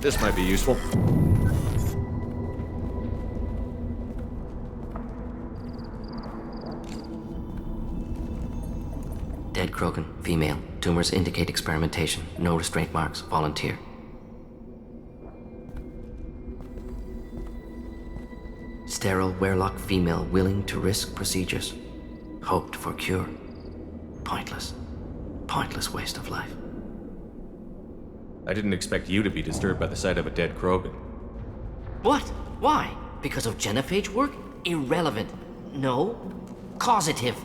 This might be useful. Dead Krogan, female. Tumors indicate experimentation. No restraint marks. Volunteer. Sterile Werelock female willing to risk procedures. Hoped for cure. Pointless. Pointless waste of life. I didn't expect you to be disturbed by the sight of a dead Krogan. What? Why? Because of genophage work? Irrelevant. No. Causative.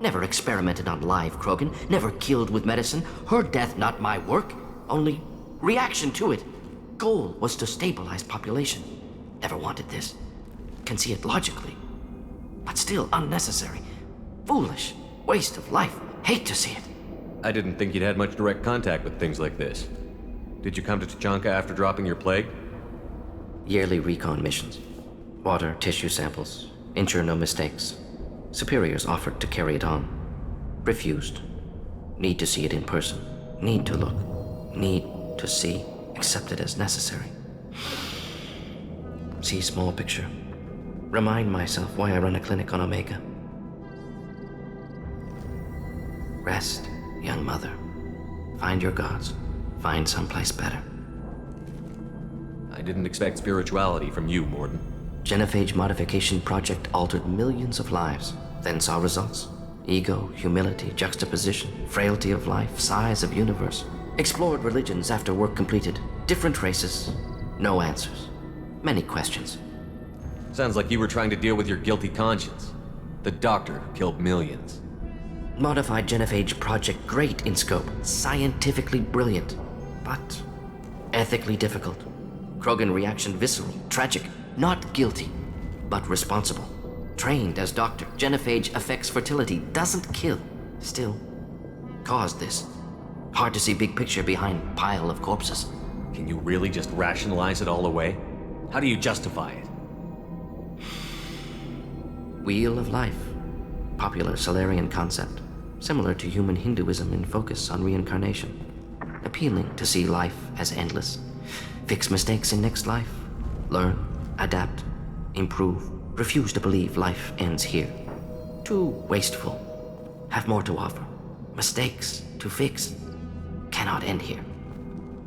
Never experimented on live Krogan. Never killed with medicine. Her death not my work. Only reaction to it. Goal was to stabilize population. Never wanted this. Can see it logically. But still unnecessary. Foolish. Waste of life. Hate to see it. I didn't think you'd had much direct contact with things like this. Did you come to Tuchanka after dropping your plague? Yearly recon missions. Water, tissue samples. Ensure no mistakes. Superiors offered to carry it on. Refused. Need to see it in person. Need to look. Need to see. Accepted as necessary. See small picture. Remind myself why I run a clinic on Omega. Rest, young mother. Find your gods. Find someplace better. I didn't expect spirituality from you, Morden. Genophage modification project altered millions of lives, then saw results. Ego, humility, juxtaposition, frailty of life, size of universe. Explored religions after work completed. Different races. No answers. Many questions. Sounds like you were trying to deal with your guilty conscience. The doctor killed millions. Modified genophage project great in scope. Scientifically brilliant. But ethically difficult. Krogan reaction visceral, tragic. Not guilty, but responsible. Trained as doctor, genophage affects fertility, doesn't kill. Still, caused this. Hard to see big picture behind pile of corpses. Can you really just rationalize it all away? How do you justify it? Wheel of life. Popular Solarian concept. Similar to human Hinduism in focus on reincarnation. Appealing to see life as endless. Fix mistakes in next life. Learn. Adapt, improve, refuse to believe life ends here. Too wasteful. Have more to offer. Mistakes to fix. Cannot end here.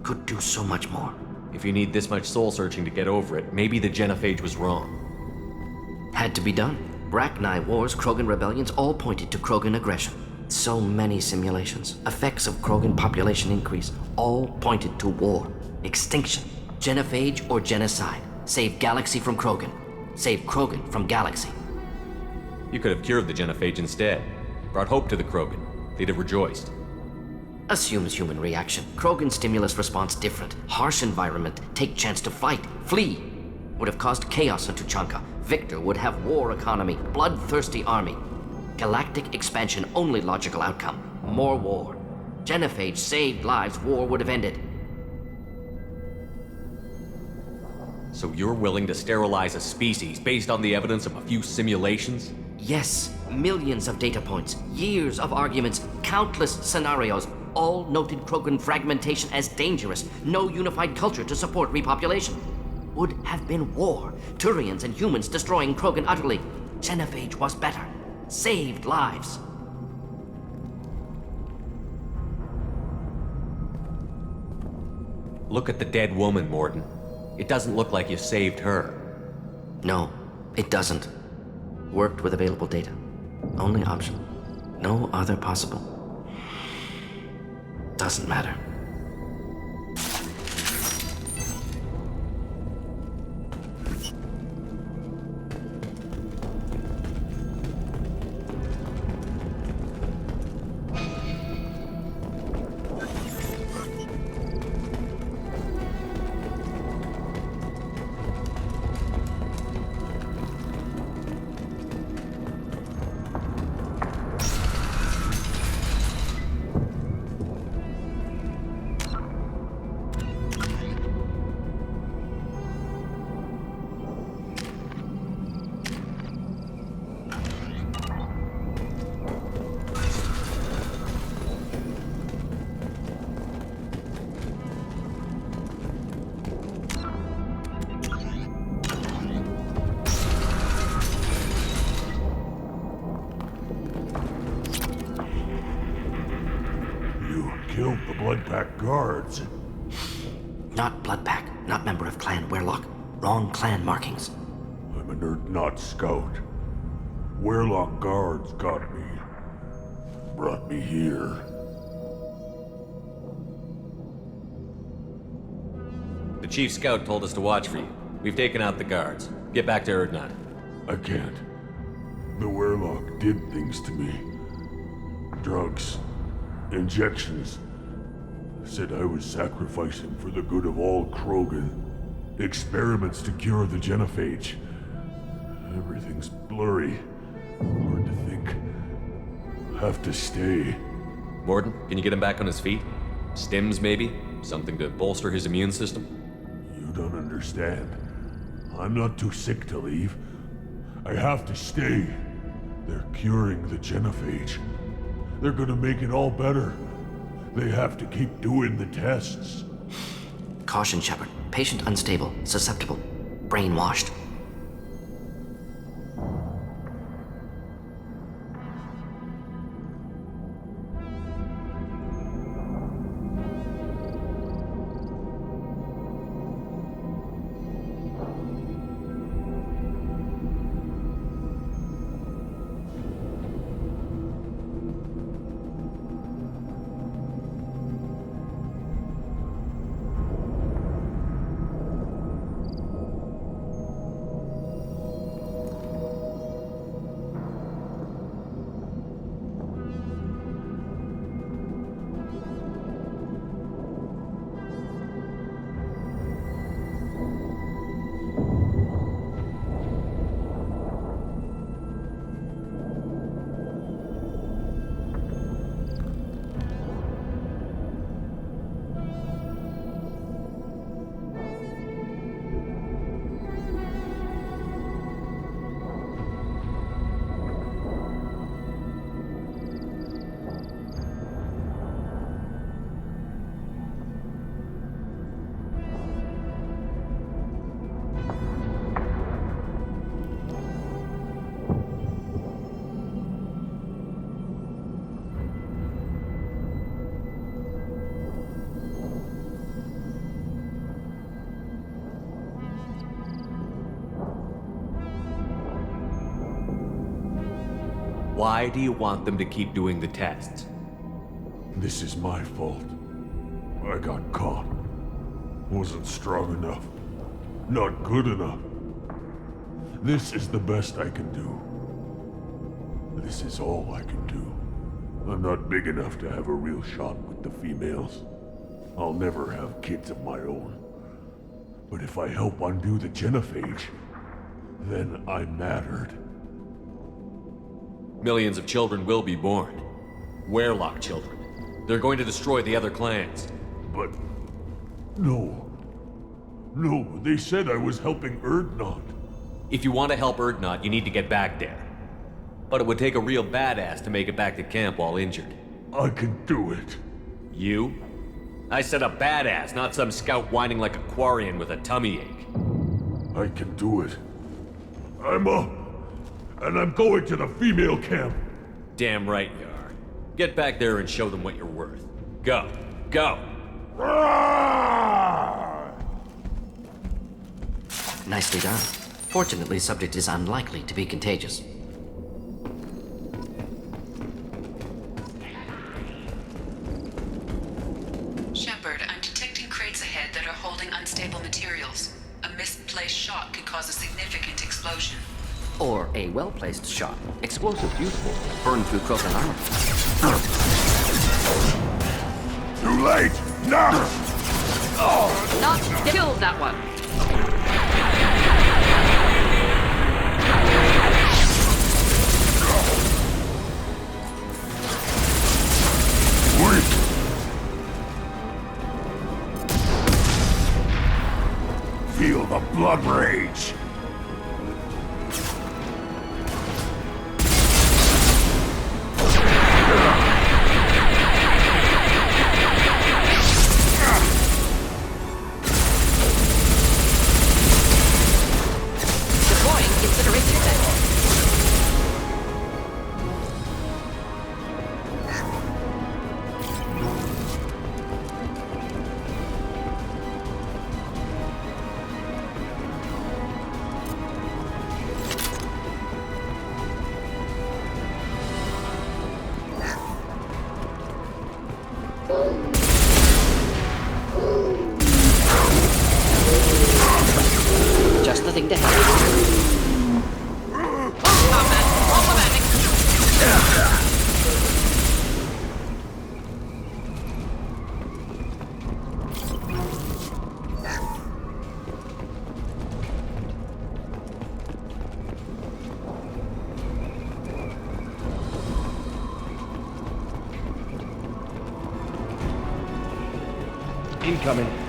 Could do so much more. If you need this much soul searching to get over it, maybe the genophage was wrong. Had to be done. Rachni wars, Krogan rebellions, all pointed to Krogan aggression. So many simulations. Effects of Krogan population increase. All pointed to war. Extinction. Genophage or genocide. Save galaxy from Krogan. Save Krogan from galaxy. You could have cured the genophage instead. Brought hope to the Krogan. They'd have rejoiced. Assumes human reaction. Krogan stimulus response different. Harsh environment. Take chance to fight. Flee. Would have caused chaos in Tuchanka. Victor would have war economy. Bloodthirsty army. Galactic expansion only logical outcome. More war. Genophage saved lives. War would have ended. So you're willing to sterilize a species based on the evidence of a few simulations? Yes, millions of data points, years of arguments, countless scenarios, all noted Krogan fragmentation as dangerous, no unified culture to support repopulation. Would have been war, Turians and humans destroying Krogan utterly. Genophage was better, saved lives. Look at the dead woman, Morden. It doesn't look like you saved her. No, it doesn't. Worked with available data. Only option. No other possible. Doesn't matter. Bloodpack guards. Not Bloodpack, not member of Clan Werlock. Wrong clan markings. I'm a nerd not scout. Werlock guards got me. Brought me here. The Chief Scout told us to watch for you. We've taken out the guards. Get back to Erdnot. I can't. The Werlock did things to me. Drugs. Injections. Said I was sacrificing for the good of all Krogan. Experiments to cure the genophage. Everything's blurry. Hard to think. Have to stay. Morden, can you get him back on his feet? Stims, maybe? Something to bolster his immune system? You don't understand. I'm not too sick to leave. I have to stay. They're curing the genophage. They're gonna make it all better. They have to keep doing the tests. Caution, Shepard. Patient unstable, susceptible, brainwashed. Why do you want them to keep doing the tests? This is my fault. I got caught. Wasn't strong enough. Not good enough. This is the best I can do. This is all I can do. I'm not big enough to have a real shot with the females. I'll never have kids of my own. But if I help undo the genophage, then I'm mattered. Millions of children will be born. Werlock children. They're going to destroy the other clans. But... no. No, they said I was helping Erdnot. If you want to help Erdnot, you need to get back there. But it would take a real badass to make it back to camp while injured. I can do it. You? I said a badass, not some scout whining like a Quarian with a tummy ache. I can do it. I'm up. And I'm going to the female camp. Damn right you are. Get back there and show them what you're worth. Go. Go! Nicely done. Fortunately, subject is unlikely to be contagious. Shepard, I'm detecting crates ahead that are holding unstable materials. A misplaced shot could cause a significant explosion. Or a well-placed shot. Explosive useful. Burn through Krogan armor. Too late! Now! Not kill that one. Wait! Feel the blood rage! incoming.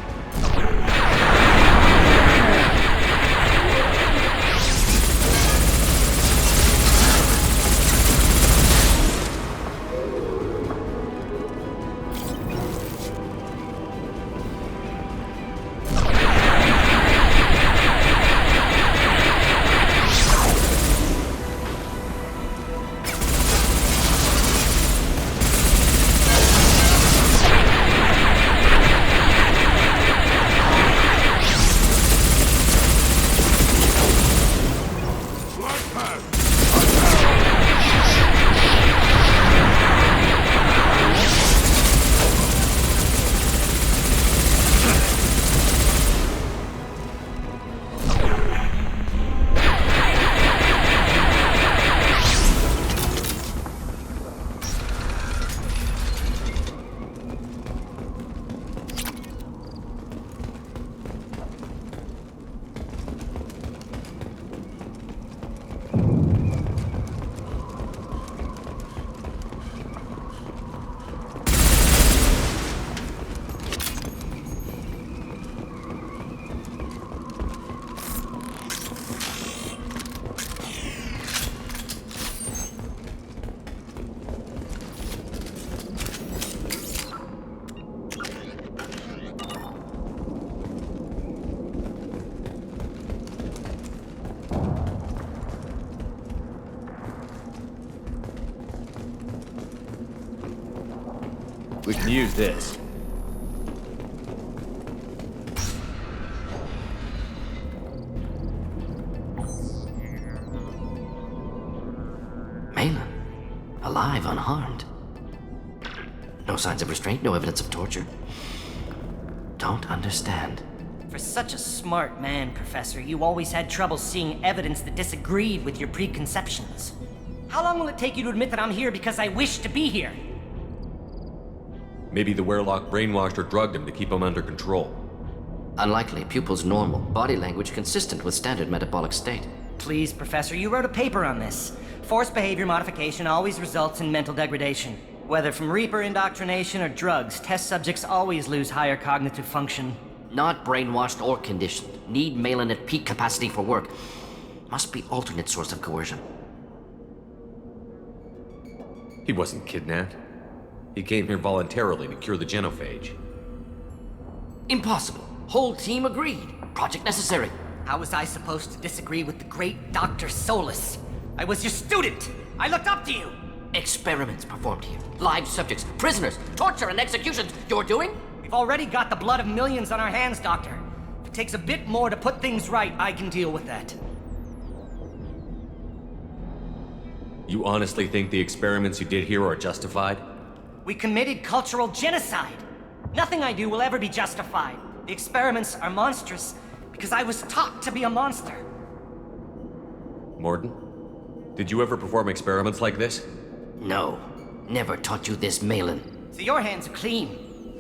We can use this. Malin, alive, unharmed. No signs of restraint, no evidence of torture. Don't understand. For such a smart man, Professor, you always had trouble seeing evidence that disagreed with your preconceptions. How long will it take you to admit that I'm here because I wish to be here? Maybe the Werlock brainwashed or drugged him to keep him under control. Unlikely. Pupil's normal. Body language consistent with standard metabolic state. Please, Professor, you wrote a paper on this. Forced behavior modification always results in mental degradation. Whether from Reaper indoctrination or drugs, test subjects always lose higher cognitive function. Not brainwashed or conditioned. Need Malin at peak capacity for work. Must be alternate source of coercion. He wasn't kidnapped. He came here voluntarily to cure the genophage. Impossible. Whole team agreed. Project necessary. How was I supposed to disagree with the great Dr. Solus? I was your student! I looked up to you! Experiments performed here. Live subjects, prisoners, torture and executions. You're doing? We've already got the blood of millions on our hands, Doctor. If it takes a bit more to put things right, I can deal with that. You honestly think the experiments you did here are justified? We committed cultural genocide. Nothing I do will ever be justified. The experiments are monstrous because I was taught to be a monster. Morden, did you ever perform experiments like this? No. Never taught you this, Malin. So your hands are clean.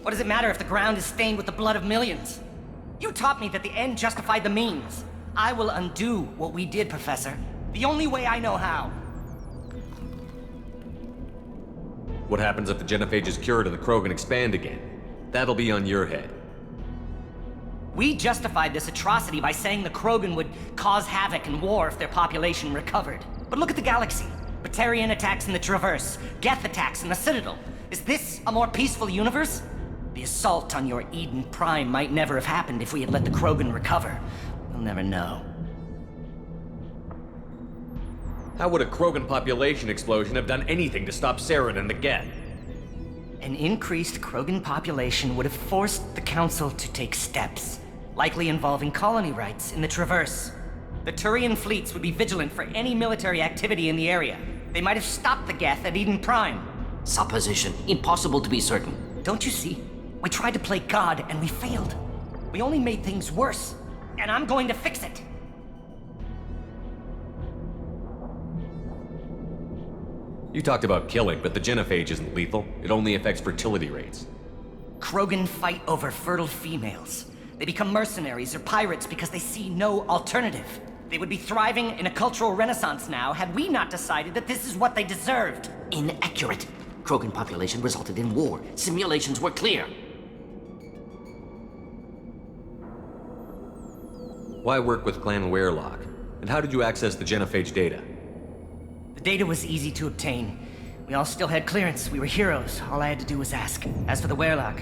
What does it matter if the ground is stained with the blood of millions? You taught me that the end justified the means. I will undo what we did, Professor. The only way I know how. What happens if the genophage is cured and the Krogan expand again? That'll be on your head. We justified this atrocity by saying the Krogan would cause havoc and war if their population recovered. But look at the galaxy. Batarian attacks in the Traverse, Geth attacks in the Citadel. Is this a more peaceful universe? The assault on your Eden Prime might never have happened if we had let the Krogan recover. We'll never know. How would a Krogan population explosion have done anything to stop Saren and the Geth? An increased Krogan population would have forced the Council to take steps, likely involving colony rights in the Traverse. The Turian fleets would be vigilant for any military activity in the area. They might have stopped the Geth at Eden Prime. Supposition. Impossible to be certain. Don't you see? We tried to play God and we failed. We only made things worse, and I'm going to fix it. You talked about killing, but the genophage isn't lethal. It only affects fertility rates. Krogan fight over fertile females. They become mercenaries or pirates because they see no alternative. They would be thriving in a cultural renaissance now had we not decided that this is what they deserved. Inaccurate. Krogan population resulted in war. Simulations were clear. Why work with Clan Werelock? And how did you access the genophage data? The data was easy to obtain. We all still had clearance. We were heroes. All I had to do was ask. As for the Werelock,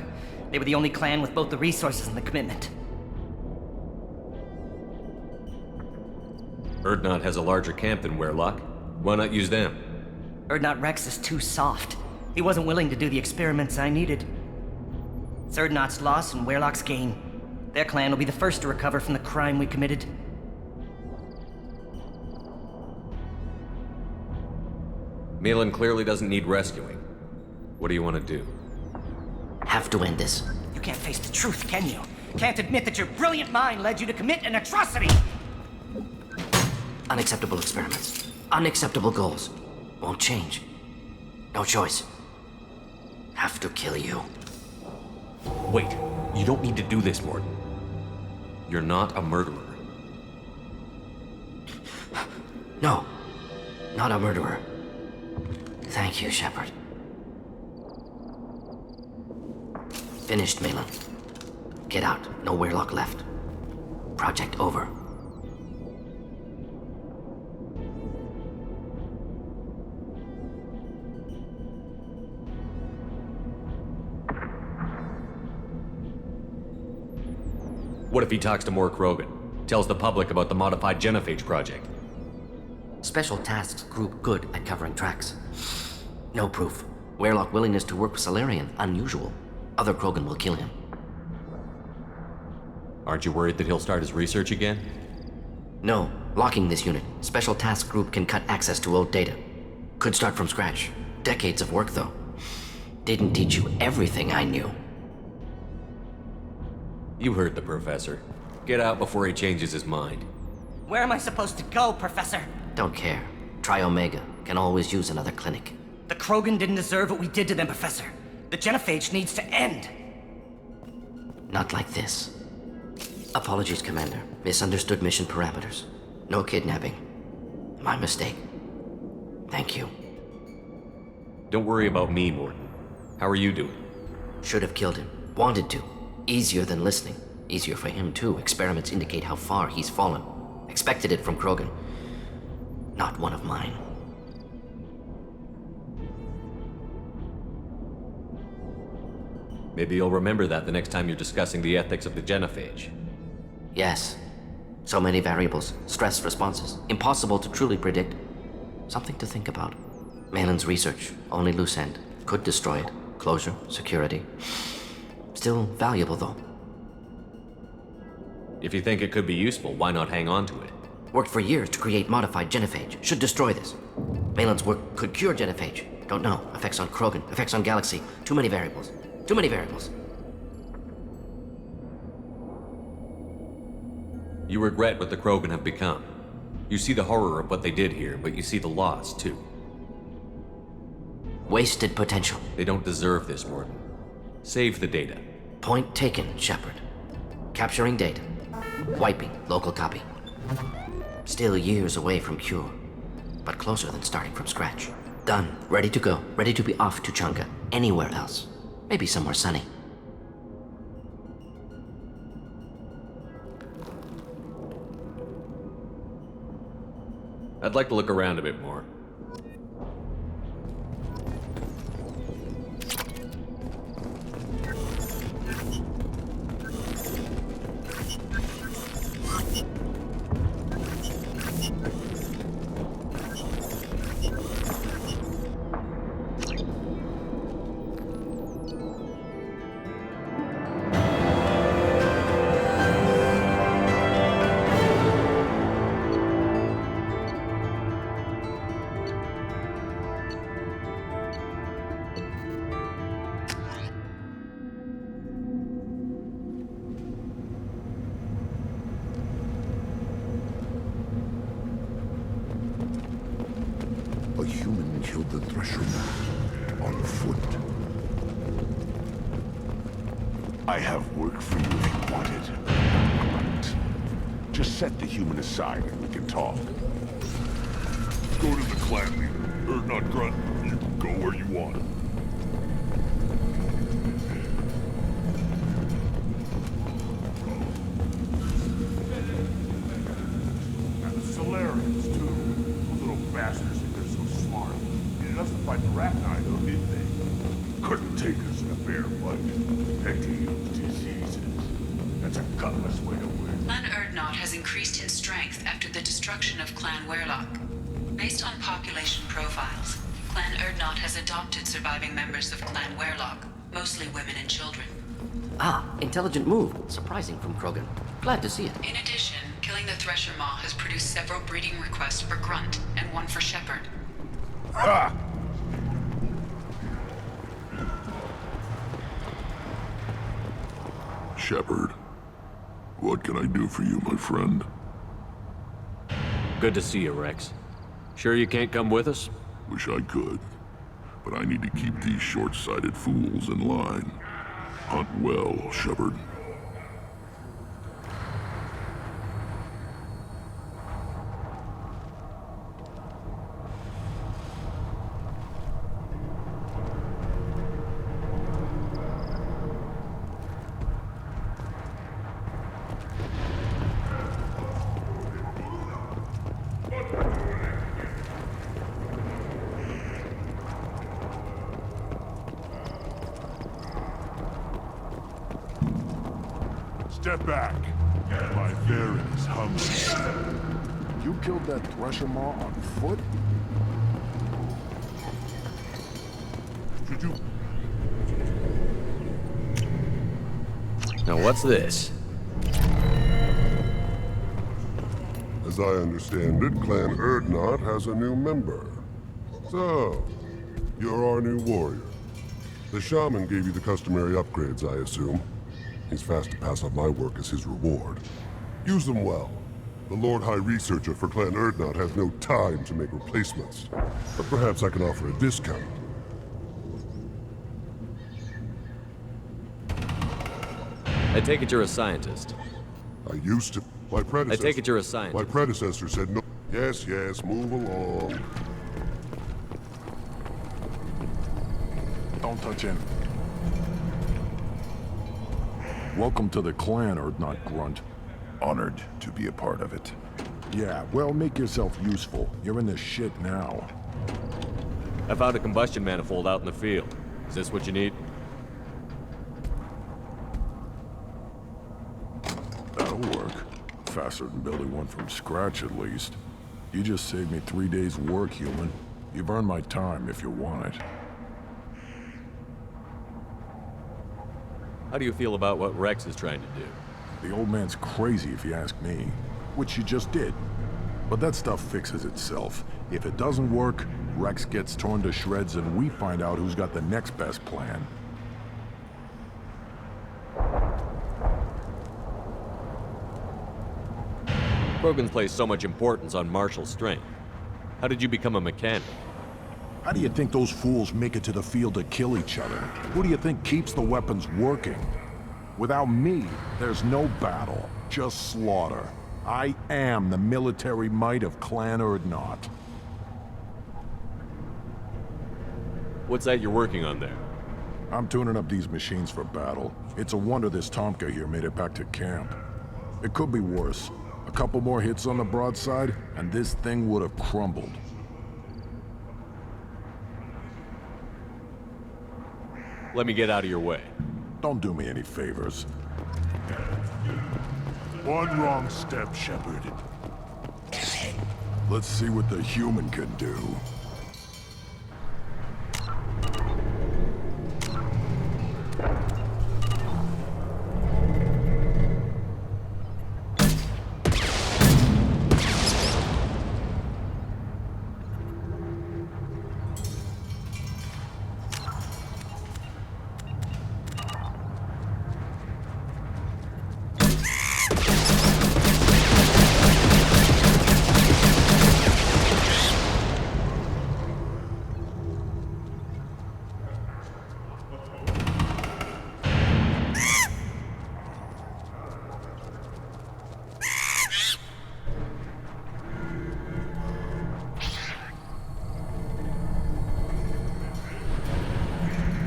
they were the only clan with both the resources and the commitment. Urdnot has a larger camp than Werelock. Why not use them? Urdnot Rex is too soft. He wasn't willing to do the experiments I needed. It's Urdnot's loss and Werelock's gain. Their clan will be the first to recover from the crime we committed. Malin clearly doesn't need rescuing. What do you want to do? Have to end this. You can't face the truth, can you? Can't admit that your brilliant mind led you to commit an atrocity! Unacceptable experiments. Unacceptable goals. Won't change. No choice. Have to kill you. Wait, you don't need to do this, Morton. You're not a murderer. No. Not a murderer. Thank you, Shepard. Finished, Malin. Get out. No Werelock left. Project over. What if he talks to more Krogan? Tells the public about the modified genophage project? Special tasks group good at covering tracks. No proof. Werelock willingness to work with Salarian, unusual. Other Krogan will kill him. Aren't you worried that he'll start his research again? No. Locking this unit. Special task group can cut access to old data. Could start from scratch. Decades of work, though. Didn't teach you everything I knew. You heard the professor. Get out before he changes his mind. Where am I supposed to go, Professor? Don't care. Try Omega. Can always use another clinic. The Krogan didn't deserve what we did to them, Professor. The genophage needs to end. Not like this. Apologies, Commander. Misunderstood mission parameters. No kidnapping. My mistake. Thank you. Don't worry about me, Morton. How are you doing? Should have killed him. Wanted to. Easier than listening. Easier for him, too. Experiments indicate how far he's fallen. Expected it from Krogan. Not one of mine. Maybe you'll remember that the next time you're discussing the ethics of the genophage. Yes. So many variables, stress responses, impossible to truly predict. Something to think about. Malin's research, only loose end. Could destroy it. Closure, security. Still valuable, though. If you think it could be useful, why not hang on to it? Worked for years to create modified genophage. Should destroy this. Malin's work could cure genophage. Don't know. Effects on Krogan, effects on Galaxy. Too many variables. Too many variables. You regret what the Krogan have become. You see the horror of what they did here, but you see the loss, too. Wasted potential. They don't deserve this, Morton. Save the data. Point taken, Shepard. Capturing data. Wiping local copy. Still years away from cure, but closer than starting from scratch. Done. Ready to go. Ready to be off to Chunga. Anywhere else. Maybe somewhere sunny. I'd like to look around a bit more. A human killed the Thresher on foot. I have work for you if you want it. Just set the human aside and we can talk. Go to the clan leader, or not Grunt. You can go where you want. bastards think they're so smart. Needed us to fight the Arachnid, though, didn't they? Couldn't take us in a fair fight. Had to use diseases. That's a gutless way to win. Clan Erdnot has increased in strength after the destruction of Clan Werlock. Based on population profiles, Clan Erdnot has adopted surviving members of Clan Werlock, mostly women and children. Ah, intelligent move. Surprising from Krogan. Glad to see it. In addition, killing the Thresher Maw has produced several breeding requests for Grunt and one for Shepard. Ha! Shepard, what can I do for you, my friend? Good to see you, Rex. Sure you can't come with us? Wish I could, but I need to keep these short-sighted fools in line. Hunt well, Shepard. Step back. My Baron is hungry. You killed that Thresher Maw on foot? Should you? Now what's this? As I understand it, Clan Erdnot has a new member. So, you're our new warrior. The shaman gave you the customary upgrades, I assume. He's fast to pass on my work as his reward. Use them well. The Lord High Researcher for Clan Erdnot has no time to make replacements. But perhaps I can offer a discount. I take it you're a scientist. I used to. My predecessor. I take it you're a scientist. My predecessor said no. Yes, yes, move along. Don't touch him. Welcome to the clan, Erdnot Grunt. Honored to be a part of it. Yeah, well, make yourself useful. You're in this shit now. I found a combustion manifold out in the field. Is this what you need? That'll work. Faster than building one from scratch, at least. You just saved me 3 days' work, human. You've earned my time if you want it. How do you feel about what Rex is trying to do? The old man's crazy if you ask me. Which you just did. But that stuff fixes itself. If it doesn't work, Rex gets torn to shreds and we find out who's got the next best plan. Krogans place so much importance on martial strength. How did you become a mechanic? How do you think those fools make it to the field to kill each other? Who do you think keeps the weapons working? Without me, there's no battle, just slaughter. I am the military might of Clan Erdnot. What's that you're working on there? I'm tuning up these machines for battle. It's a wonder this Tomka here made it back to camp. It could be worse. A couple more hits on the broadside, and this thing would have crumbled. Let me get out of your way. Don't do me any favors. One wrong step, Shepard. Let's see what the human can do.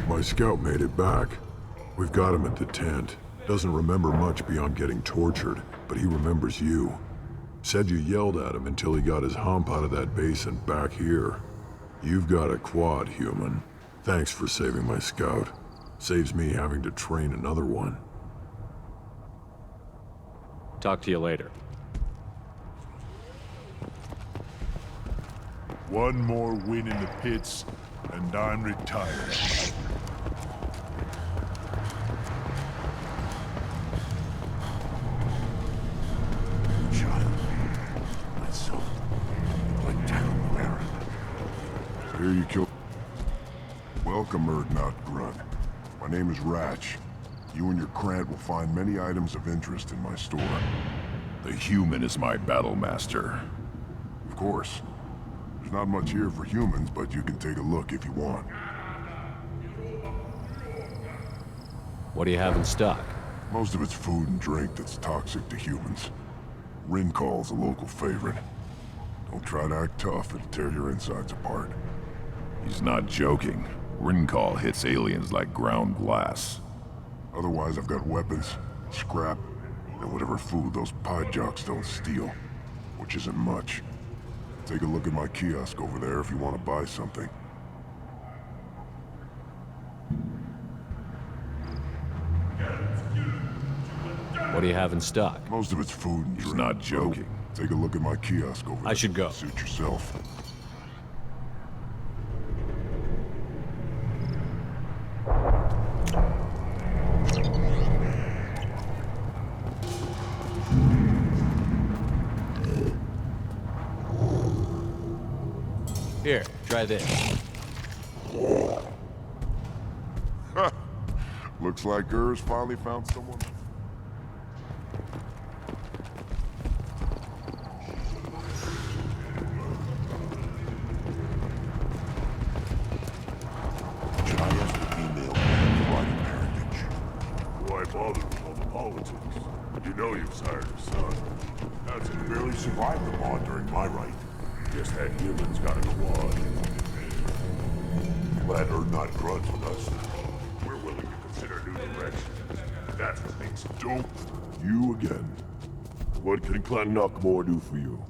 My scout made it back. We've got him at the tent. Doesn't remember much beyond getting tortured, but he remembers you. Said you yelled at him until he got his hump out of that base and back here. You've got a quad, human. Thanks for saving my scout. Saves me having to train another one. Talk to you later. One more win in the pits, and I'm retired. Here you kill. Welcome, Erdnot Grunt. My name is Ratch. You and your Krant will find many items of interest in my store. The human is my battle master. Of course. There's not much here for humans, but you can take a look if you want. What do you have in stock? Most of it's food and drink that's toxic to humans. Rincall's a local favorite. Don't try to act tough, it'll tear your insides apart. He's not joking. Rincall hits aliens like ground glass. Otherwise, I've got weapons, scrap, and whatever food those pie jocks don't steal. Which isn't much. Take a look at my kiosk over there if you want to buy something. What do you have in stock? Most of it's food and drink. He's not joking. Take a look at my kiosk over there. I should go. Suit yourself. Here, try this. Looks like Gers finally found someone. Should I ask the female writing parentage? Why bother with all the politics? You know you've sired a son. That's it. Barely survived the bond during my right. Guess that human's got a quad. Glad Erdnot Grunt's with us. We're willing to consider new directions. That's what makes it. Don't you again. What can Clan Knockmore do for you?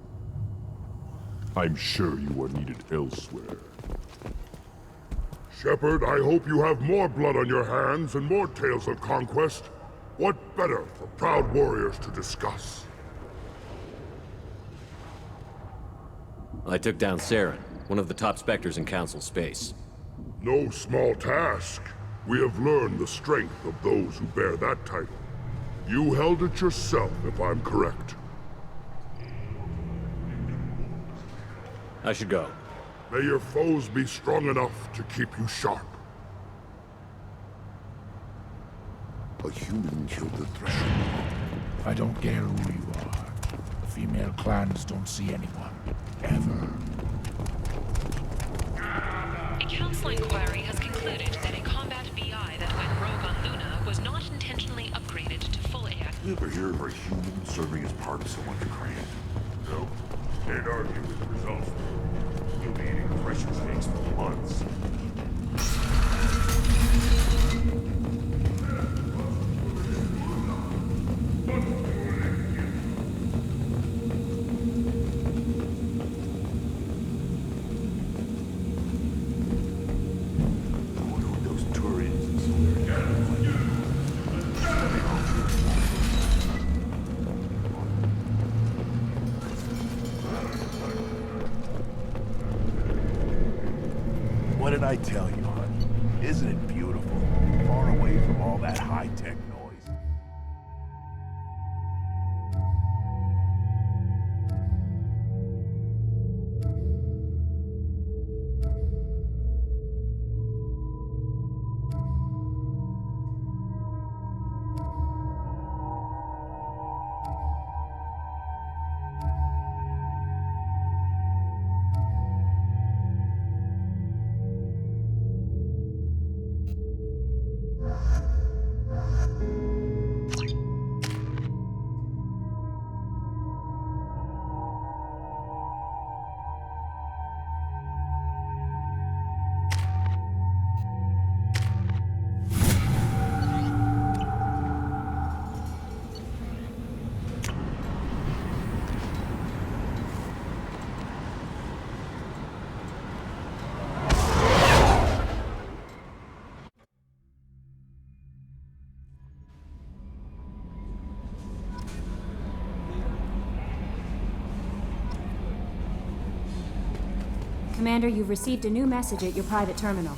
I'm sure you are needed elsewhere. Shepard, I hope you have more blood on your hands and more tales of conquest. What better for proud warriors to discuss? I took down Saren, one of the top specters in Council space. No small task. We have learned the strength of those who bear that title. You held it yourself, if I'm correct. I should go. May your foes be strong enough to keep you sharp. A human killed the Threshold. I don't care who you are. The female clans don't see anyone. Ever. A council inquiry has concluded that a combat BI that went rogue on Luna was not intentionally upgraded to full AI. You ever hear of a human serving as part of someone's Krant? No. Can't argue with the results. You'll be eating pressure steaks for months. What did I tell you, honey? Isn't it beautiful? Far away from all that high-tech noise. Commander, you've received a new message at your private terminal.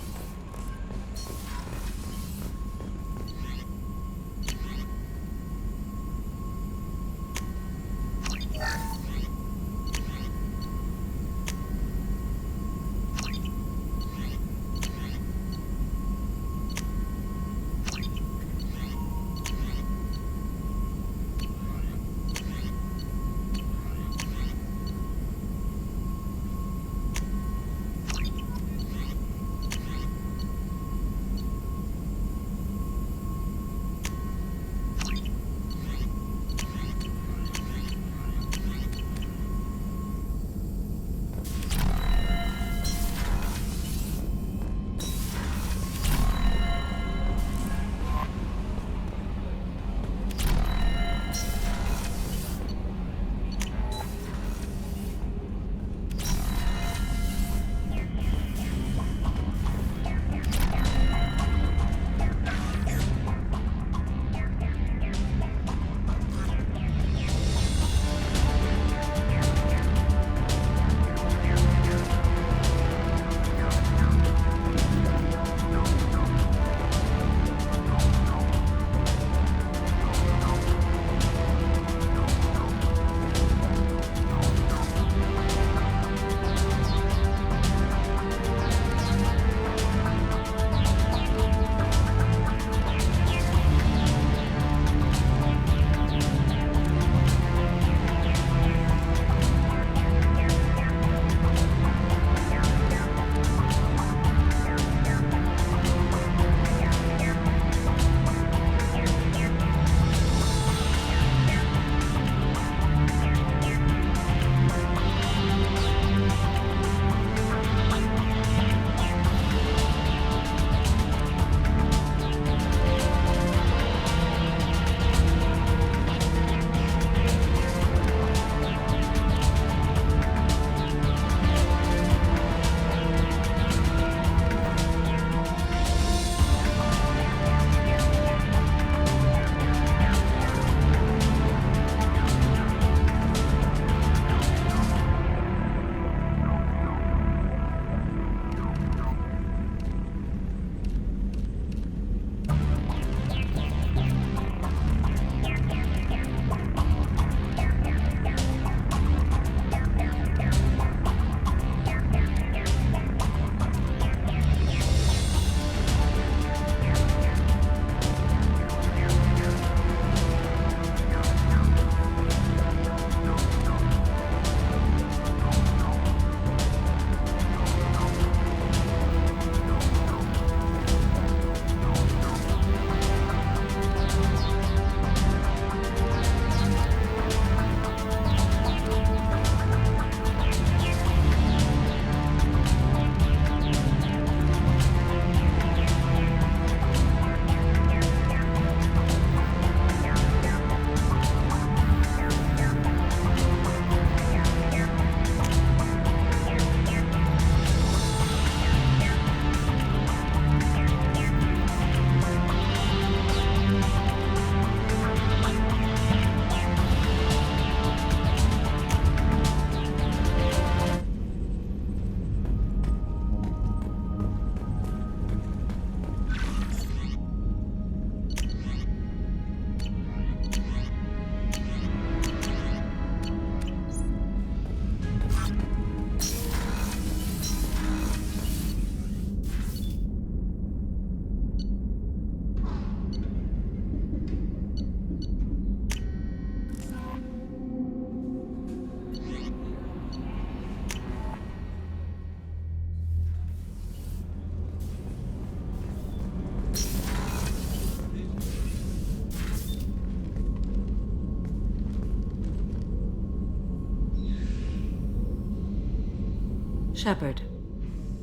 Shepard.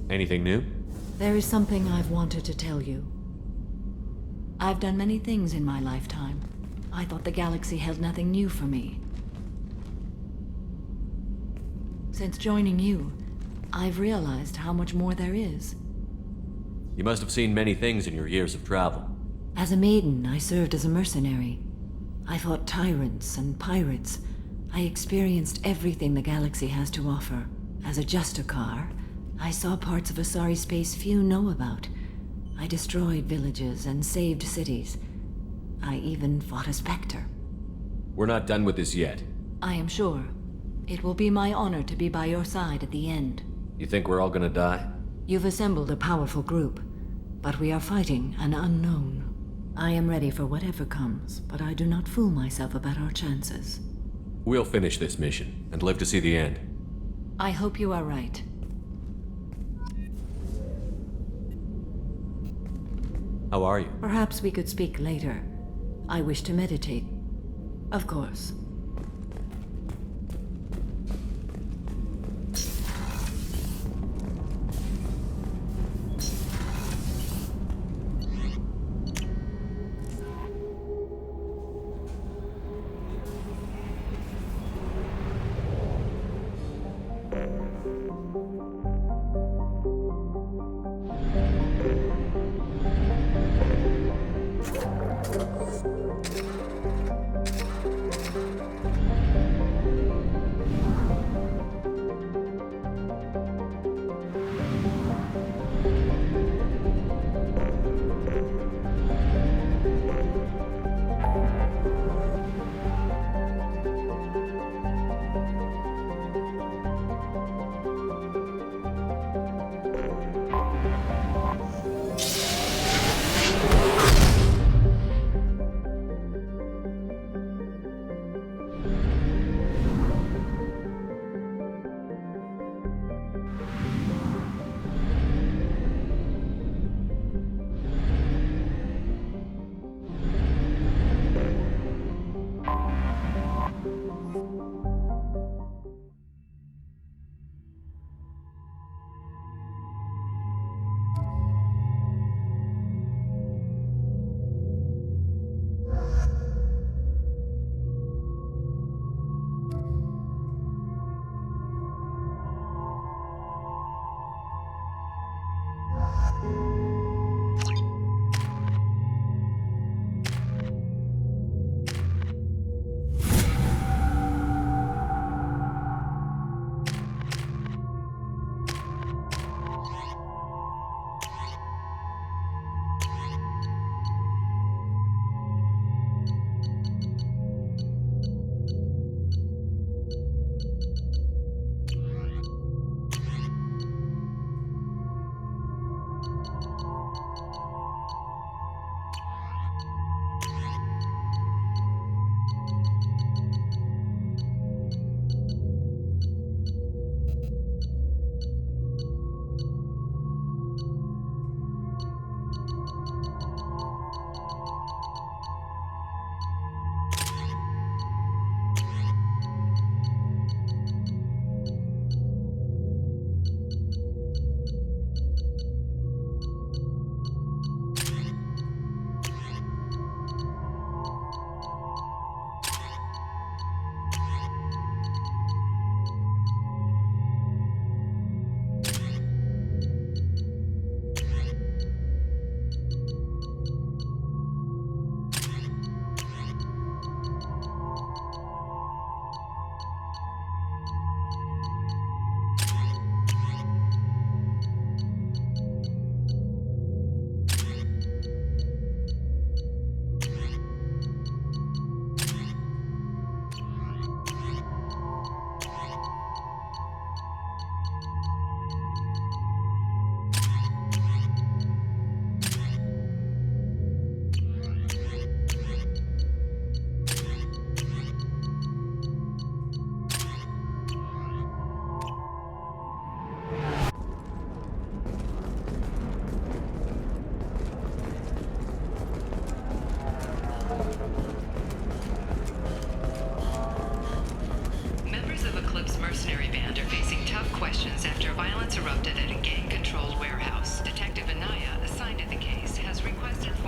Anything new? There is something I've wanted to tell you. I've done many things in my lifetime. I thought the galaxy held nothing new for me. Since joining you, I've realized how much more there is. You must have seen many things in your years of travel. As a maiden, I served as a mercenary. I fought tyrants and pirates. I experienced everything the galaxy has to offer. As a Justicar, I saw parts of Asari space few know about. I destroyed villages and saved cities. I even fought a Spectre. We're not done with this yet. I am sure. It will be my honor to be by your side at the end. You think we're all gonna die? You've assembled a powerful group, but we are fighting an unknown. I am ready for whatever comes, but I do not fool myself about our chances. We'll finish this mission and live to see the end. I hope you are right. How are you? Perhaps we could speak later. I wish to meditate. Of course.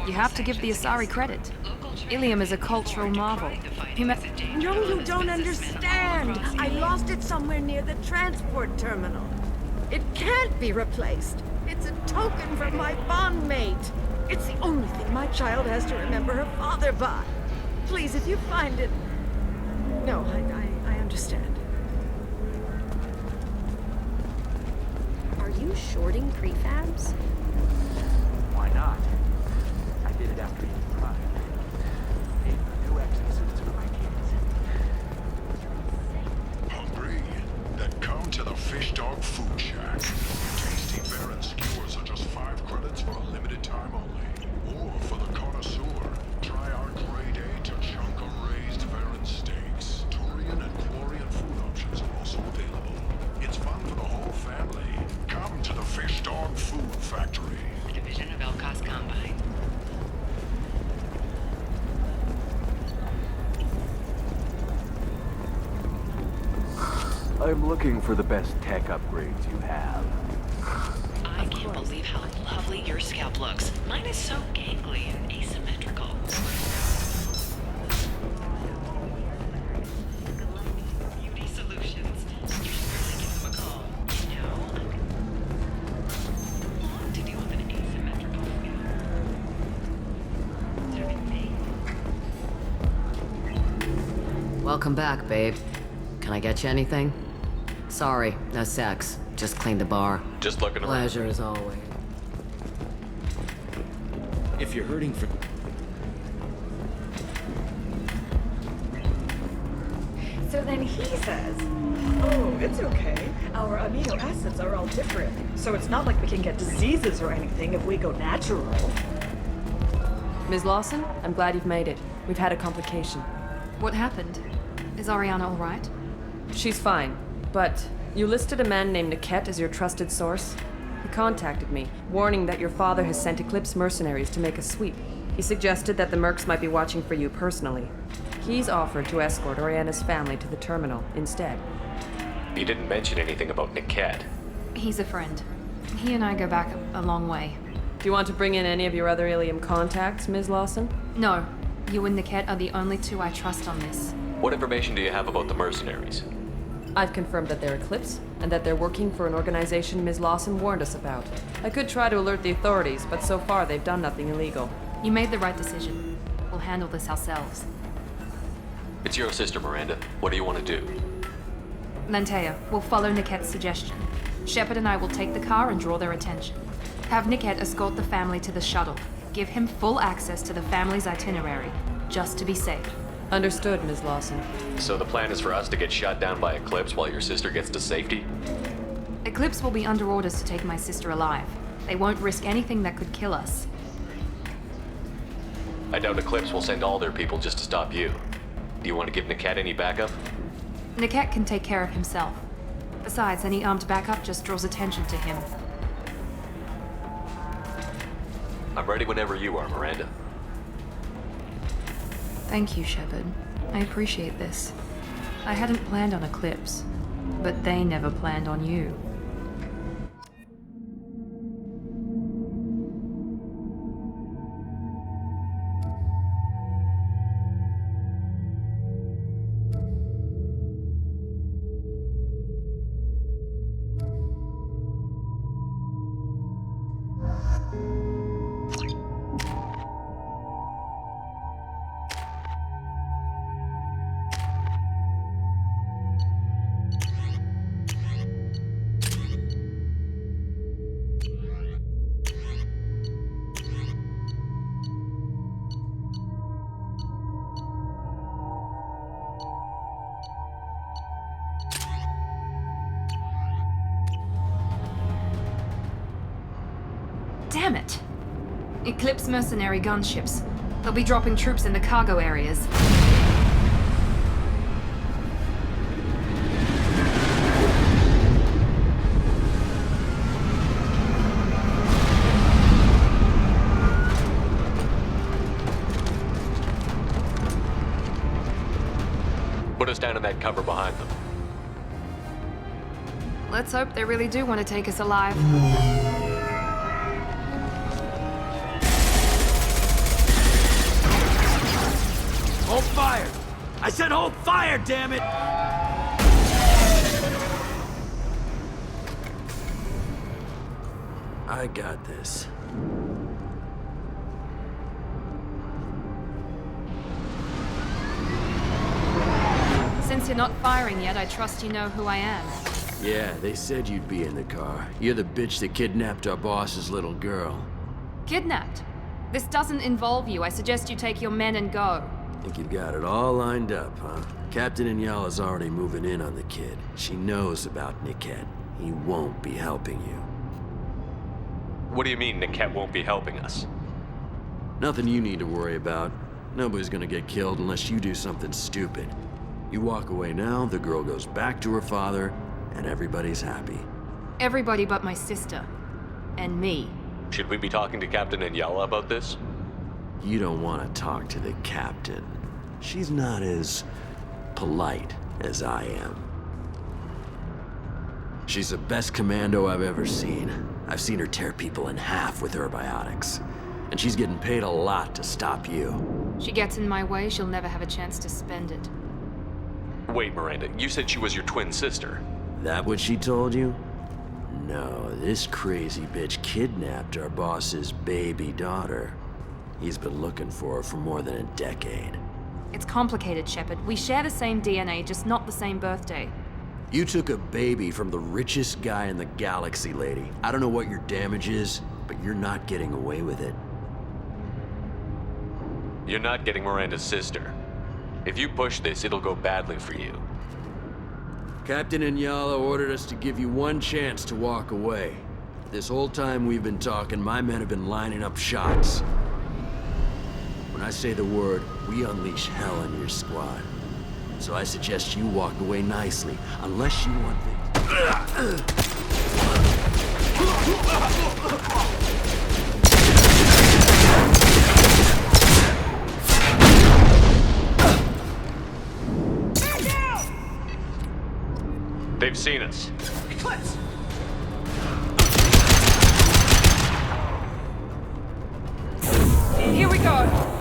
You have to give the Asari credit. Ilium is a cultural marvel. No, you don't understand. I lost it somewhere near the transport terminal. It can't be replaced. It's a token from my bondmate. It's the only thing my child has to remember her father by. Please, if you find it... No, I understand. Are you shorting prefabs? Why not? I did it after you tried. Need new exosuits for my kids. Hungry? Then come to the Fish Dog Food Shack. Tasty Baron skewers are just 5 credits for a limited time only. Or for the connoisseur, try our grade A to chunka raised Baron steaks. Turian and Chlorian food options are also available. It's fun for the whole family. Come to the Fish Dog Food Factory. Division of Elcos Combine. I'm looking for the best tech upgrades you have. I can't believe how lovely your scalp looks. Mine is so gangly and asymmetrical. Beauty Solutions. You should really give them a call. You know, to deal with an asymmetrical scalp. Welcome back, babe. Can I get you anything? Sorry, no sex. Just cleaned the bar. Just looking around. Pleasure as always. If you're hurting for... So then he says, oh, it's okay. Our amino acids are all different. So it's not like we can get diseases or anything if we go natural. Ms. Lawson, I'm glad you've made it. We've had a complication. What happened? Is Ariana all right? She's fine, but you listed a man named Niket as your trusted source. He contacted me, warning that your father has sent Eclipse mercenaries to make a sweep. He suggested that the Mercs might be watching for you personally. He's offered to escort Oriana's family to the terminal instead. You didn't mention anything about Niket. He's a friend. He and I go back a long way. Do you want to bring in any of your other Ilium contacts, Ms. Lawson? No. You and Niket are the only two I trust on this. What information do you have about the mercenaries? I've confirmed that they're Eclipse, and that they're working for an organization Ms. Lawson warned us about. I could try to alert the authorities, but so far they've done nothing illegal. You made the right decision. We'll handle this ourselves. It's your sister, Miranda. What do you want to do? Lantea, we'll follow Niket's suggestion. Shepard and I will take the car and draw their attention. Have Niket escort the family to the shuttle. Give him full access to the family's itinerary, just to be safe. Understood, Ms. Lawson. So the plan is for us to get shot down by Eclipse while your sister gets to safety? Eclipse will be under orders to take my sister alive. They won't risk anything that could kill us. I doubt Eclipse will send all their people just to stop you. Do you want to give Niket any backup? Niket can take care of himself. Besides, any armed backup just draws attention to him. I'm ready whenever you are, Miranda. Thank you, Shepard. I appreciate this. I hadn't planned on Eclipse, but they never planned on you. Damn it! Eclipse mercenary gunships. They'll be dropping troops in the cargo areas. Put us down in that cover behind them. Let's hope they really do want to take us alive. Hold fire! I said hold fire, damn it! I got this. Since you're not firing yet, I trust you know who I am. Yeah, they said you'd be in the car. You're the bitch that kidnapped our boss's little girl. Kidnapped? This doesn't involve you. I suggest you take your men and go. Think you've got it all lined up, huh? Captain Inyala's already moving in on the kid. She knows about Niket. He won't be helping you. What do you mean Niket won't be helping us? Nothing you need to worry about. Nobody's gonna get killed unless you do something stupid. You walk away now, the girl goes back to her father, and everybody's happy. Everybody but my sister. And me. Should we be talking to Captain Inyala about this? You don't want to talk to the captain. She's not as polite as I am. She's the best commando I've ever seen. I've seen her tear people in half with her biotics. And she's getting paid a lot to stop you. She gets in my way, she'll never have a chance to spend it. Wait, Miranda, you said she was your twin sister. That what she told you? No, this crazy bitch kidnapped our boss's baby daughter. He's been looking for her for more than a decade. It's complicated, Shepard. We share the same DNA, just not the same birthday. You took a baby from the richest guy in the galaxy, lady. I don't know what your damage is, but you're not getting away with it. You're not getting Miranda's sister. If you push this, it'll go badly for you. Captain Inyala ordered us to give you one chance to walk away. This whole time we've been talking, my men have been lining up shots. When I say the word, we unleash hell on your squad. So I suggest you walk away nicely, unless you want things. They've seen us. Eclipse! Here we go!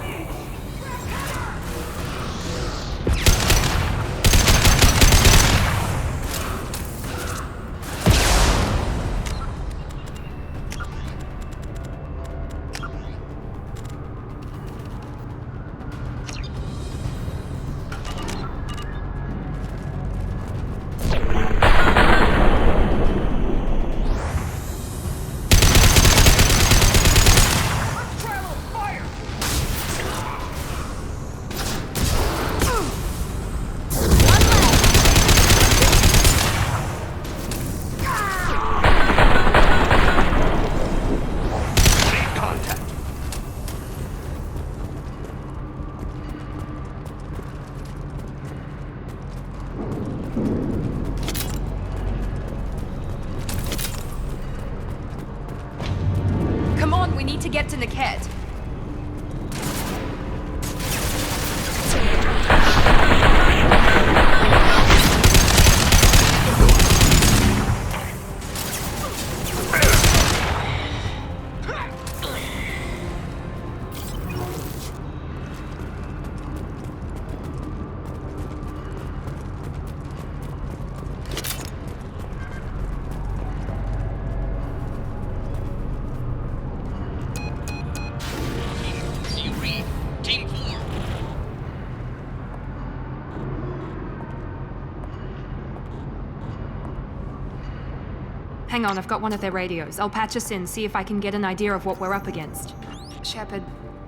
Get to Niket. Hang on, I've got one of their radios. I'll patch us in, see if I can get an idea of what we're up against. Shepard,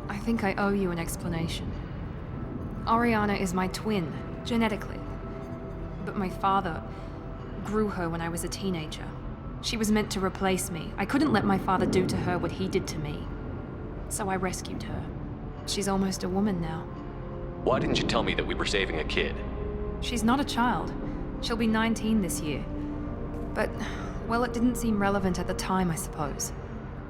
I think I owe you an explanation. Oriana is my twin, genetically. But my father grew her when I was a teenager. She was meant to replace me. I couldn't let my father do to her what he did to me. So I rescued her. She's almost a woman now. Why didn't you tell me that we were saving a kid? She's not a child. She'll be 19 this year. But, well, it didn't seem relevant at the time, I suppose.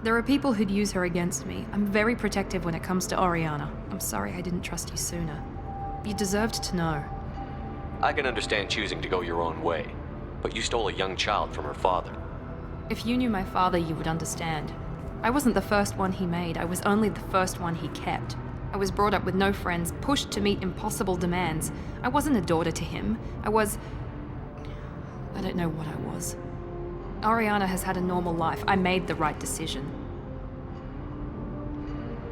There are people who'd use her against me. I'm very protective when it comes to Oriana. I'm sorry I didn't trust you sooner. You deserved to know. I can understand choosing to go your own way, but you stole a young child from her father. If you knew my father, you would understand. I wasn't the first one he made. I was only the first one he kept. I was brought up with no friends, pushed to meet impossible demands. I wasn't a daughter to him. I don't know what I was. Oriana has had a normal life. I made the right decision.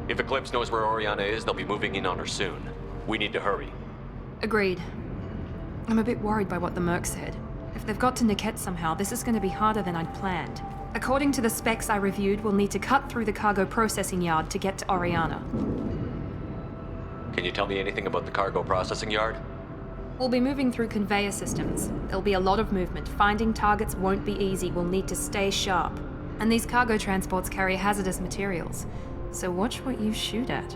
If Eclipse knows where Oriana is, they'll be moving in on her soon. We need to hurry. Agreed. I'm a bit worried by what the Merc said. If If they've got to Niket somehow, this is going to be harder than I'd planned. According to the specs I reviewed, we'll need to cut through the cargo processing yard to get to Oriana. Can you tell me anything about the cargo processing yard? We'll be moving through conveyor systems. There'll be a lot of movement. Finding targets won't be easy. We'll need to stay sharp. And these cargo transports carry hazardous materials. So watch what you shoot at.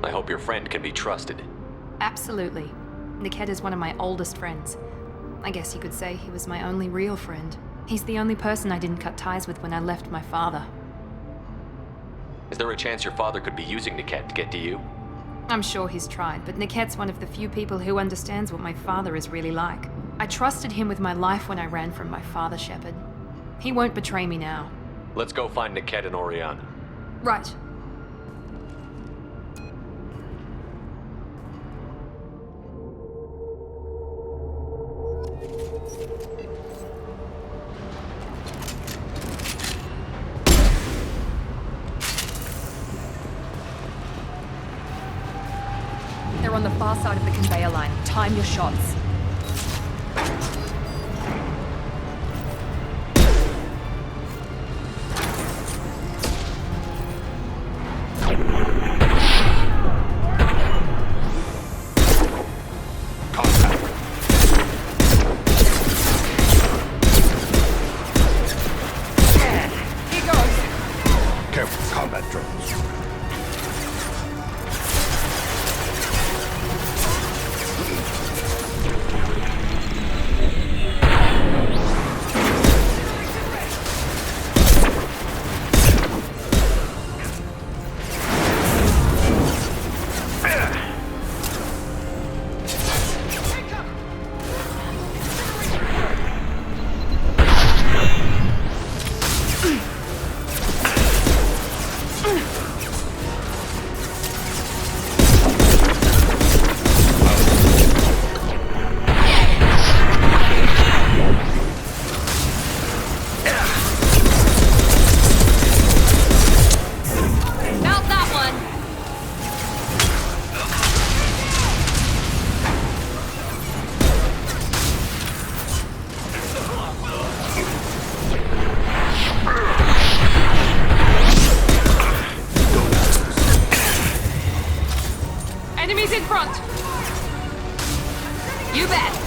I hope your friend can be trusted. Absolutely. Niket is one of my oldest friends. I guess you could say he was my only real friend. He's the only person I didn't cut ties with when I left my father. Is there a chance your father could be using Niket to get to you? I'm sure he's tried, but Niket's one of the few people who understands what my father is really like. I trusted him with my life when I ran from my father, Shepard. He won't betray me now. Let's go find Niket and Oriana. Right. They're on the far side of the conveyor line. Time your shots. Enemies in front! You bet!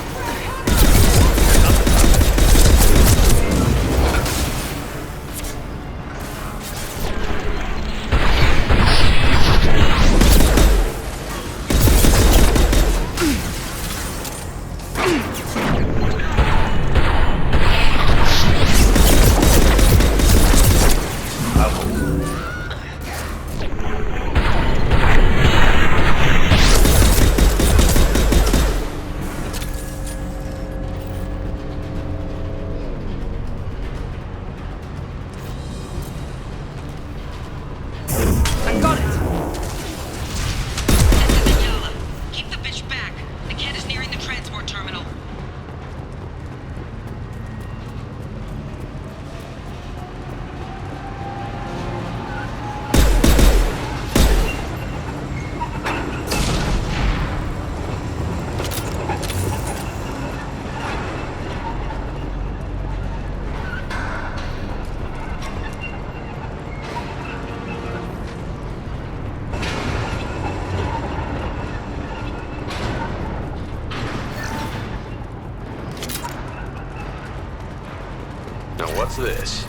What's this?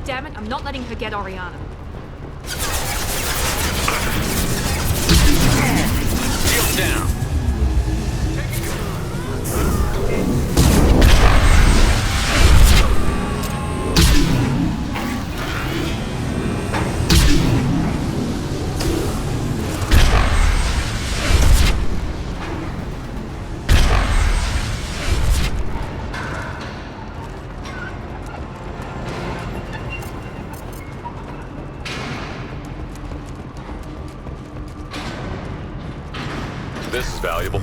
Damn it, I'm not letting her get Oriana. Shield down. This is valuable.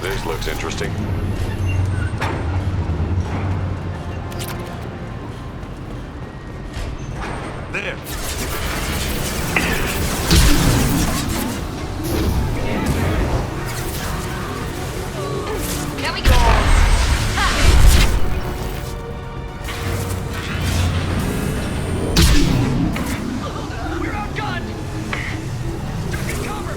This looks interesting. There. There we go. We're outgunned! Taking cover!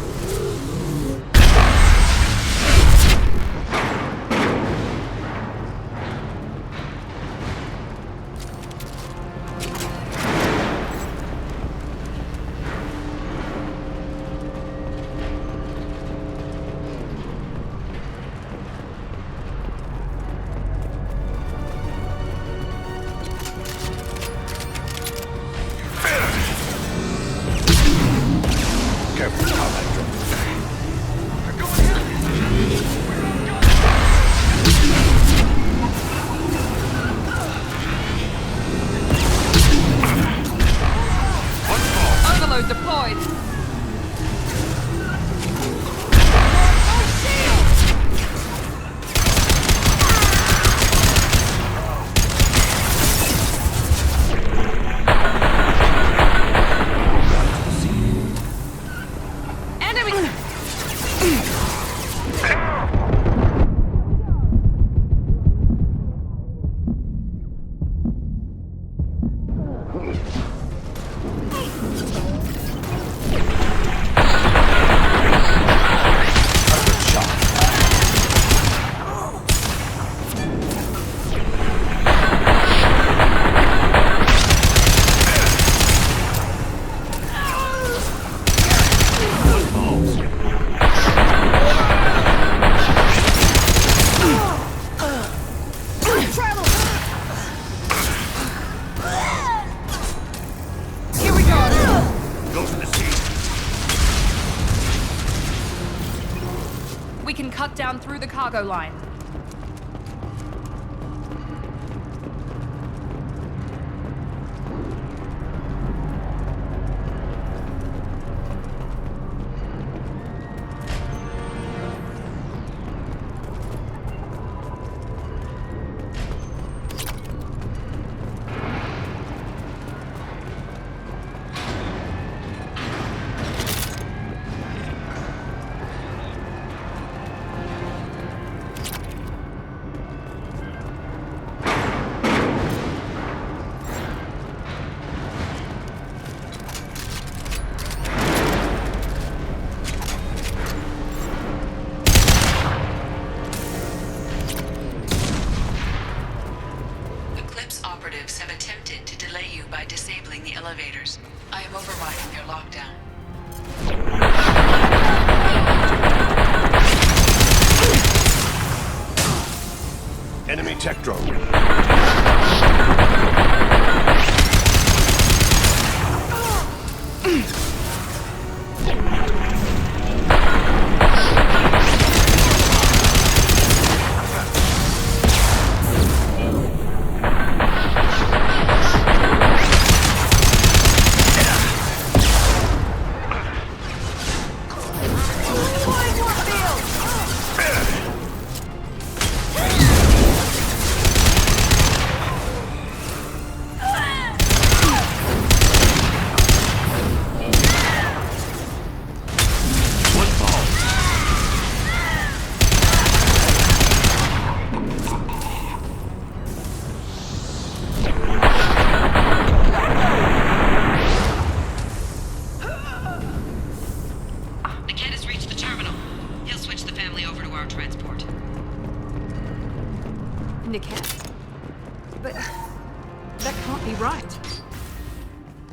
Overload deployed. being cut down through the cargo line. Elevators. I am overriding their lockdown. Enemy tech drone.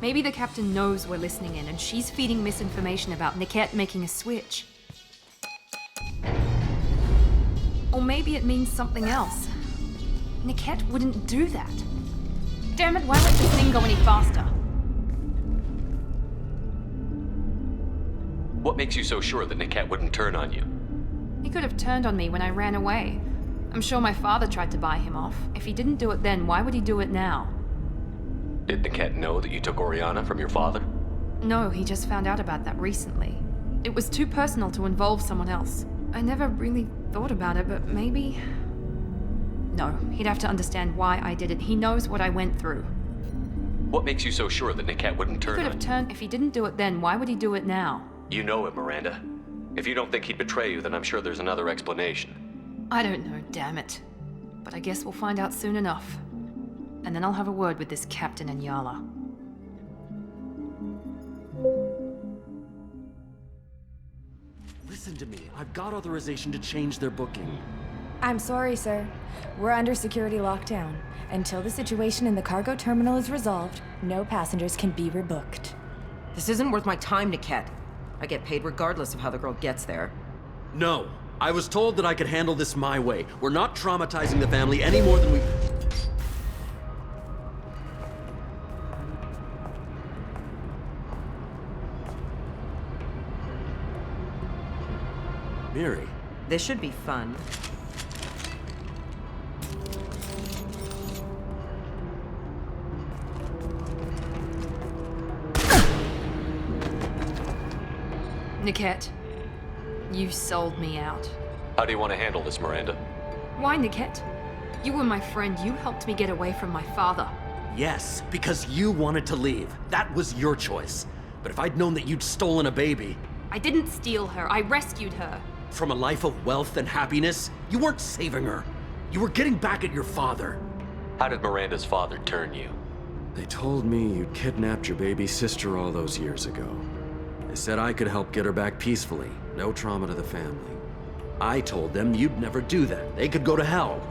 Maybe the captain knows we're listening in and she's feeding misinformation about Niket making a switch. Or maybe it means something else. Niket wouldn't do that. Damn it, why let this thing go any faster? What makes you so sure that Niket wouldn't turn on you? He could have turned on me when I ran away. I'm sure my father tried to buy him off. If he didn't do it then, why would he do it now? Did Niket know that you took Oriana from your father? No, he just found out about that recently. It was too personal to involve someone else. I never really thought about it, but maybe... No, he'd have to understand why I did it. He knows what I went through. What makes you so sure that Niket wouldn't turn on you? He could have turned... If he didn't do it then, why would he do it now? You know him, Miranda. If you don't think he'd betray you, then I'm sure there's another explanation. I don't know, damn it. But I guess we'll find out soon enough. And then I'll have a word with this captain and Yala. Listen to me. I've got authorization to change their booking. I'm sorry, sir. We're under security lockdown. Until the situation in the cargo terminal is resolved, no passengers can be rebooked. This isn't worth my time, Niket. I get paid regardless of how the girl gets there. No. I was told that I could handle this my way. We're not traumatizing the family any more than we... Miri. This should be fun. Niket, you sold me out. How do you want to handle this, Miranda? Why, Niket? You were my friend. You helped me get away from my father. Yes, because you wanted to leave. That was your choice. But if I'd known that you'd stolen a baby... I didn't steal her. I rescued her. From a life of wealth and happiness, you weren't saving her. You were getting back at your father. How did Miranda's father turn you? They told me you'd kidnapped your baby sister all those years ago. They said I could help get her back peacefully. No trauma to the family. I told them you'd never do that. They could go to hell.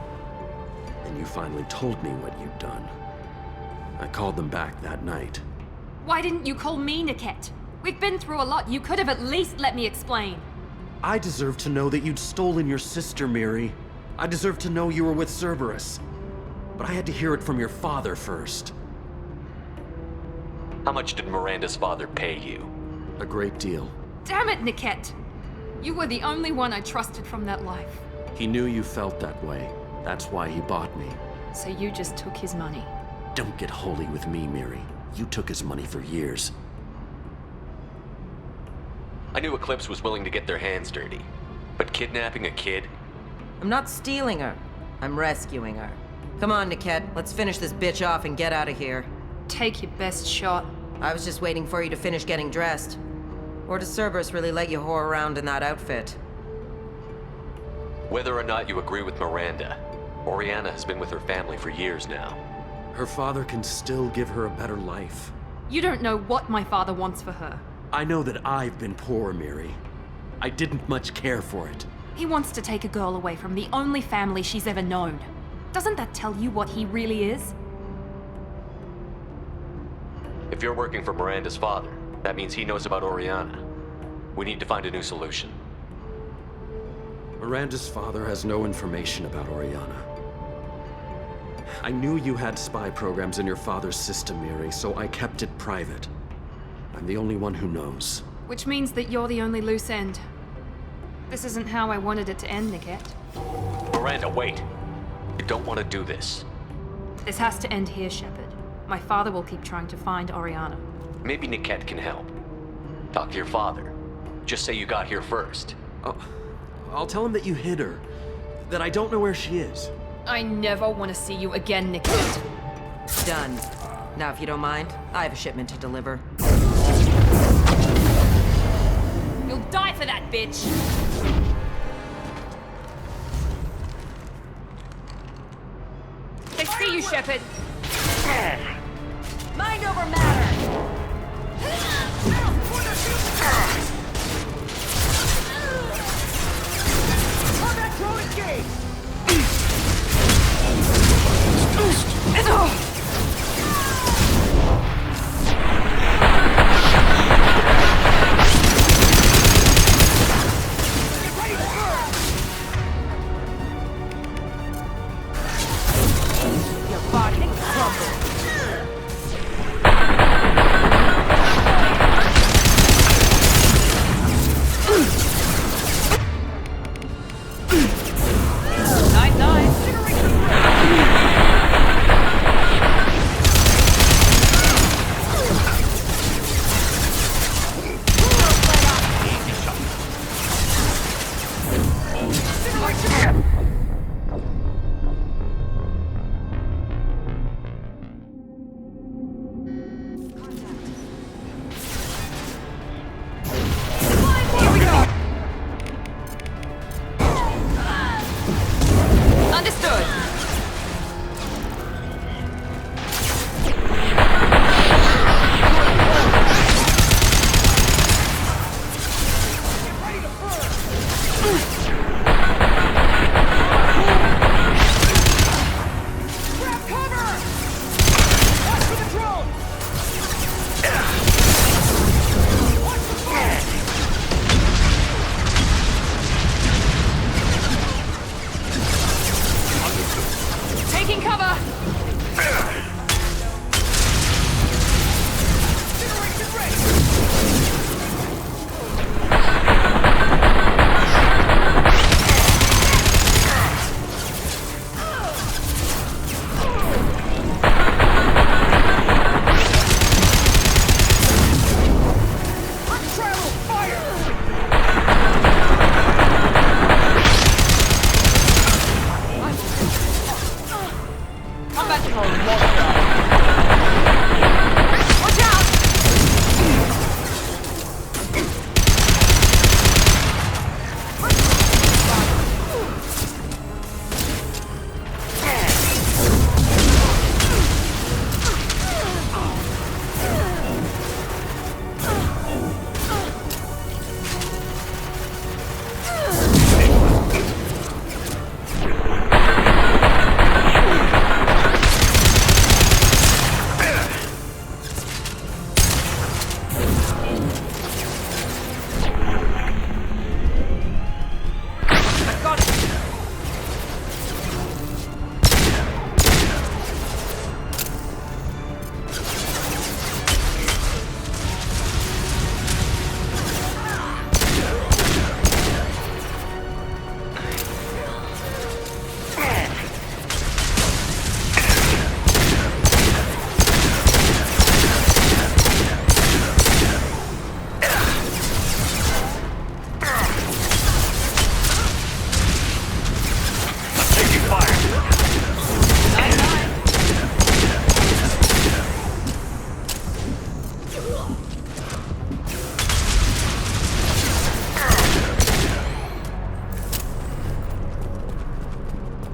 And you finally told me what you'd done. I called them back that night. Why didn't you call me, Niket? We've been through a lot. You could have at least let me explain. I deserve to know that you'd stolen your sister, Miri. I deserve to know you were with Cerberus. But I had to hear it from your father first. How much did Miranda's father pay you? A great deal. Damn it, Niket! You were the only one I trusted from that life. He knew you felt that way. That's why he bought me. So you just took his money. Don't get holy with me, Miri. You took his money for years. I knew Eclipse was willing to get their hands dirty. But kidnapping a kid? I'm not stealing her. I'm rescuing her. Come on, Niket. Let's finish this bitch off and get out of here. Take your best shot. I was just waiting for you to finish getting dressed. Or does Cerberus really let you whore around in that outfit? Whether or not you agree with Miranda, Oriana has been with her family for years now. Her father can still give her a better life. You don't know what my father wants for her. I know that I've been poor, Miri. I didn't much care for it. He wants to take a girl away from the only family she's ever known. Doesn't that tell you what he really is? If you're working for Miranda's father, that means he knows about Oriana. We need to find a new solution. Miranda's father has no information about Oriana. I knew you had spy programs in your father's system, Miri, so I kept it private. I'm the only one who knows. Which means that you're the only loose end. This isn't how I wanted it to end, Niket. Miranda, wait! You don't want to do this. This has to end here, Shepard. My father will keep trying to find Oriana. Maybe Niket can help. Talk to your father. Just say you got here first. I'll tell him that you hid her. That I don't know where she is. I never want to see you again, Niket. Done. Now, if you don't mind, I have a shipment to deliver. You'll die for that, bitch! I see you, Shepard! Mind over matter! Combat throw engage! Your body crumbles.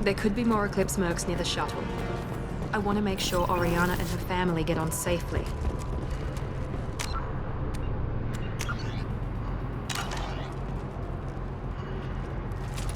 There could be more Eclipse mercs near the shuttle. I want to make sure Oriana and her family get on safely.